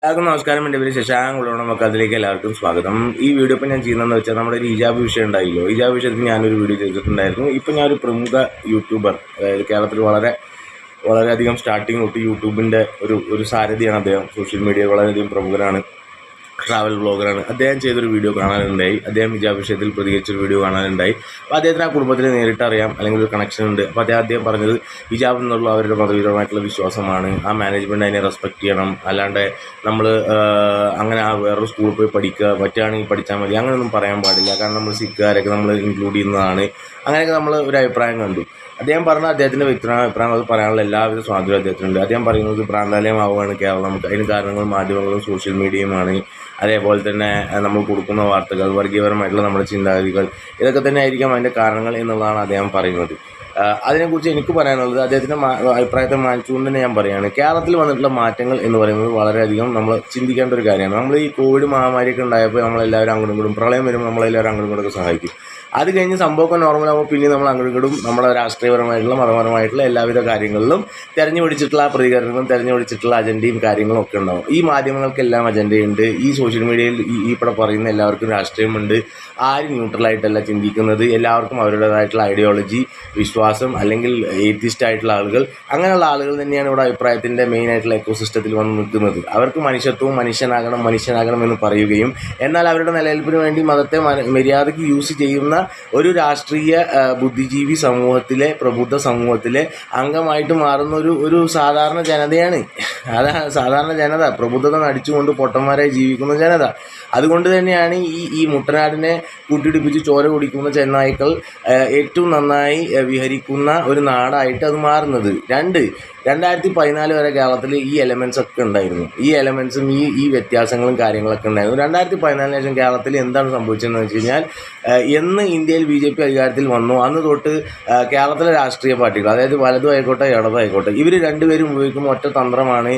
എല്ലാവർക്കും നമസ്കാരം. എൻ്റെ പേര് ശശാങ്കുളോണം മക്കത്തിലേക്ക് എല്ലാവർക്കും സ്വാഗതം. ഈ വീഡിയോ ഇപ്പോൾ ഞാൻ ചെയ്യുന്നതെന്ന് വെച്ചാൽ നമ്മുടെ ഒരു ഹിജാബ് വിഷയം ഉണ്ടായില്ലോ. ഹിജാബ് വിഷയത്തിൽ ഞാനൊരു വീഡിയോ ചെയ്തിട്ടുണ്ടായിരുന്നു. ഇപ്പോൾ ഞാനൊരു പ്രമുഖ യൂട്യൂബർ, അതായത് കേരളത്തിൽ വളരെയധികം സ്റ്റാർട്ടിങ് തൊട്ട് യൂട്യൂബിൻ്റെ ഒരു സാരഥിയാണ് അദ്ദേഹം. സോഷ്യൽ മീഡിയ വളരെയധികം പ്രമുഖനാണ്, ട്രാവൽ വ്ളോഗറാണ്. അദ്ദേഹം ചെയ്തൊരു വീഡിയോ കാണാനുണ്ടായി. അദ്ദേഹം ഹിജാബ് വിഷയത്തിൽ പ്രതികരിച്ചൊരു വീഡിയോ കാണാനുണ്ടായി. അപ്പോൾ അദ്ദേഹത്തിന് ആ കുടുംബത്തിന് നേരിട്ട് അറിയാം, അല്ലെങ്കിൽ ഒരു കണക്ഷൻ ഉണ്ട്. അപ്പോൾ അദ്ദേഹം പറഞ്ഞത് ഹിജാബ് എന്നുള്ള അവരുടെ മതപരമായിട്ടുള്ള വിശ്വാസമാണ്, ആ മാനേജ്മെൻറ്റ് അതിനെ റെസ്പെക്റ്റ് ചെയ്യണം, അല്ലാണ്ട് നമ്മൾ അങ്ങനെ ആ വേറൊരു സ്കൂളിൽ പോയി പഠിക്കുക, പറ്റുകയാണെങ്കിൽ പഠിച്ചാൽ മതി, അങ്ങനെയൊന്നും പറയാൻ പാടില്ല. കാരണം നമ്മൾ സിഖുകാരൊക്കെ നമ്മൾ ഇൻക്ലൂഡ് ചെയ്യുന്നതാണ്. അങ്ങനെയൊക്കെ നമ്മൾ ഒരു അഭിപ്രായം കണ്ടു. അദ്ദേഹം പറഞ്ഞ അദ്ദേഹത്തിൻ്റെ വ്യക്തിപരമായ അഭിപ്രായം അത് പറയാനുള്ള എല്ലാവിധ സ്വാതന്ത്ര്യം അദ്ദേഹത്തിനുണ്ട്. അദ്ദേഹം പറയുന്നത് ഭ്രാന്താലയമാവുകയാണ് കേരളം, അതിന് കാരണങ്ങൾ മാധ്യമങ്ങളും സോഷ്യൽ മീഡിയയുമാണ്. അതേപോലെ തന്നെ നമ്മൾ കൊടുക്കുന്ന വാർത്തകൾ, വർഗീയപരമായിട്ടുള്ള നമ്മുടെ ചിന്താഗതികൾ, ഇതൊക്കെ തന്നെ ആയിരിക്കാം അതിൻ്റെ കാരണങ്ങൾ എന്നുള്ളതാണ് അദ്ദേഹം പറയുന്നത്. അതിനെക്കുറിച്ച് എനിക്ക് പറയാനുള്ളത്, അദ്ദേഹത്തിൻ്റെ അഭിപ്രായത്തെ മാനിച്ചുകൊണ്ട് തന്നെ ഞാൻ പറയുകയാണ്, കേരളത്തിൽ വന്നിട്ടുള്ള മാറ്റങ്ങൾ എന്ന് പറയുന്നത് വളരെയധികം നമ്മൾ ചിന്തിക്കേണ്ട ഒരു കാര്യമാണ്. നമ്മൾ ഈ കോവിഡ് മഹാമാരിയൊക്കെ ഉണ്ടായപ്പോൾ നമ്മളെല്ലാവരും അങ്ങോട്ടും ഇങ്ങോട്ടും, പ്രളയം വരുമ്പോൾ നമ്മളെല്ലാവരും അങ്ങോട്ടും ഇങ്ങോട്ടൊക്കെ സഹായിക്കും. അത് കഴിഞ്ഞ് സംഭവമൊക്കെ നോർമലാകുമ്പോൾ പിന്നെ നമ്മൾ അങ്ങോട്ടും ഇങ്ങോട്ടും നമ്മുടെ രാഷ്ട്രീയപരമായിട്ടുള്ള മതപരമായിട്ടുള്ള എല്ലാവിധ കാര്യങ്ങളിലും തെരഞ്ഞു പിടിച്ചിട്ടുള്ള പ്രതികരണങ്ങളും തെരഞ്ഞു പിടിച്ചിട്ടുള്ള അജണ്ടയും കാര്യങ്ങളും ഒക്കെ ഉണ്ടാവും. ഈ മാധ്യമങ്ങൾക്കെല്ലാം അജണ്ടയുണ്ട്. ഈ സോഷ്യൽ മീഡിയയിൽ ഇവിടെ പറയുന്ന എല്ലാവർക്കും രാഷ്ട്രീയമുണ്ട്. ആരും ന്യൂട്രലായിട്ടല്ല ചിന്തിക്കുന്നത്. എല്ലാവർക്കും അവരുടേതായിട്ടുള്ള ഐഡിയോളജി, വിശ്വാസം, അല്ലെങ്കിൽ ഏത്തിസ്റ്റ് ആയിട്ടുള്ള ആളുകൾ, അങ്ങനെയുള്ള ആളുകൾ തന്നെയാണ് ഇവിടെ അഭിപ്രായത്തിൻ്റെ മെയിനായിട്ടുള്ള എക്കോസിസ്റ്റത്തിൽ വന്ന് നിൽക്കുന്നത്. അവർക്ക് മനുഷ്യത്വവും മനുഷ്യനാകണം എന്ന് പറയുകയും എന്നാൽ അവരുടെ നിലനിൽപ്പിന് വേണ്ടി മതത്തെ മര്യാദയ്ക്ക് യൂസ് ചെയ്യുന്ന ഒരു രാഷ്ട്രീയ ബുദ്ധിജീവി സമൂഹത്തിലെ, പ്രബുദ്ധ സമൂഹത്തിലെ അംഗമായിട്ട് മാറുന്ന ഒരു സാധാരണ ജനതയാണ്. അതാണ് സാധാരണ ജനത, പ്രബുദ്ധത നടിച്ചുകൊണ്ട് പൊട്ടന്മാരായി ജീവിക്കുന്ന ജനത. അതുകൊണ്ട് തന്നെയാണ് ഈ മുട്ടനാടിനെ കൂട്ടിയിടിപ്പിച്ച് ചോര കുടിക്കുന്ന ചെന്നായ്ക്കൾ ഏറ്റവും നന്നായി വിഹരിക്കുന്ന ഒരു നാടായിട്ട് അത് മാറുന്നത്. 2014 വരെ കേരളത്തിൽ ഈ എലമെൻറ്റ്സ് ഒക്കെ ഉണ്ടായിരുന്നു. ഈ എലമെൻറ്റ്സും ഈ വ്യത്യാസങ്ങളും കാര്യങ്ങളൊക്കെ ഉണ്ടായിരുന്നു. 2014 ശേഷം കേരളത്തിൽ എന്താണ് സംഭവിച്ചതെന്ന് വെച്ച് കഴിഞ്ഞാൽ, എന്ന് ഇന്ത്യയിൽ BJP അധികാരത്തിൽ വന്നു അന്ന് തൊട്ട് കേരളത്തിലെ രാഷ്ട്രീയ പാർട്ടികൾ, അതായത് വലതും ആയിക്കോട്ടെ ഇടതും ആയിക്കോട്ടെ, ഇവർ രണ്ടുപേരും ഉപയോഗിക്കുന്ന ഒറ്റ തന്ത്രമാണ്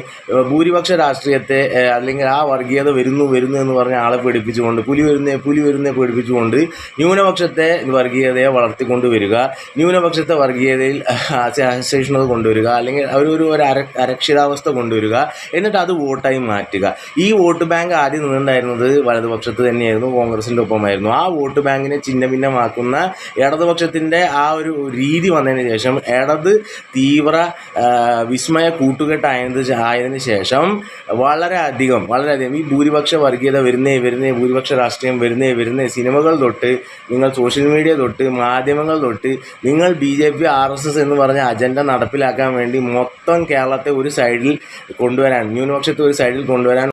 ഭൂരിപക്ഷ രാഷ്ട്രീയത്തെ, അല്ലെങ്കിൽ ആ വർഗീയത വരുന്നു എന്ന് പറഞ്ഞ ആളെ പേടിപ്പിച്ചുകൊണ്ട്, പുലി വരുന്നേ പേടിപ്പിച്ചുകൊണ്ട് ന്യൂനപക്ഷത്തെ വർഗീയതയെ വളർത്തിക്കൊണ്ട് വരിക, ന്യൂനപക്ഷത്തെ വർഗീയതയിൽ അസഹിഷ്ണുത കൊണ്ടുവരിക, അല്ലെങ്കിൽ ഒരു അരക്ഷിതാവസ്ഥ കൊണ്ടുവരിക, എന്നിട്ട് അത് വോട്ടായി മാറ്റുക. ഈ വോട്ട് ബാങ്ക് ആദ്യം നിന്നുണ്ടായിരുന്നത് വലതുപക്ഷത്ത് തന്നെയായിരുന്നു, കോൺഗ്രസിൻ്റെ ഒപ്പമായിരുന്നു. ആ വോട്ട് ബാങ്കിനെ ഛിന്നഭിന്നമാക്കുന്ന ഇടതുപക്ഷത്തിൻ്റെ ആ ഒരു രീതി വന്നതിന് ശേഷം, ഇടത് തീവ്ര വിസ്മയ കൂട്ടുകെട്ടായതിന് ശേഷം വളരെയധികം ഈ ഭൂരിപക്ഷ വർഗീയത വരുന്നേ, ഭൂരിപക്ഷ രാഷ്ട്രീയം വരുന്നേ, സിനിമകൾ തൊട്ട്, നിങ്ങൾ സോഷ്യൽ മീഡിയ തൊട്ട്, മാധ്യമങ്ങൾ തൊട്ട്, നിങ്ങൾ BJP RSS എന്ന് പറഞ്ഞ അജണ്ട നടപ്പിലാക്കാൻ വേണ്ടി മൊത്തം കേരളത്തെ ഒരു സൈഡിൽ കൊണ്ടുവരാൻ, ന്യൂനപക്ഷത്തെ ഒരു സൈഡിൽ കൊണ്ടുവരാൻ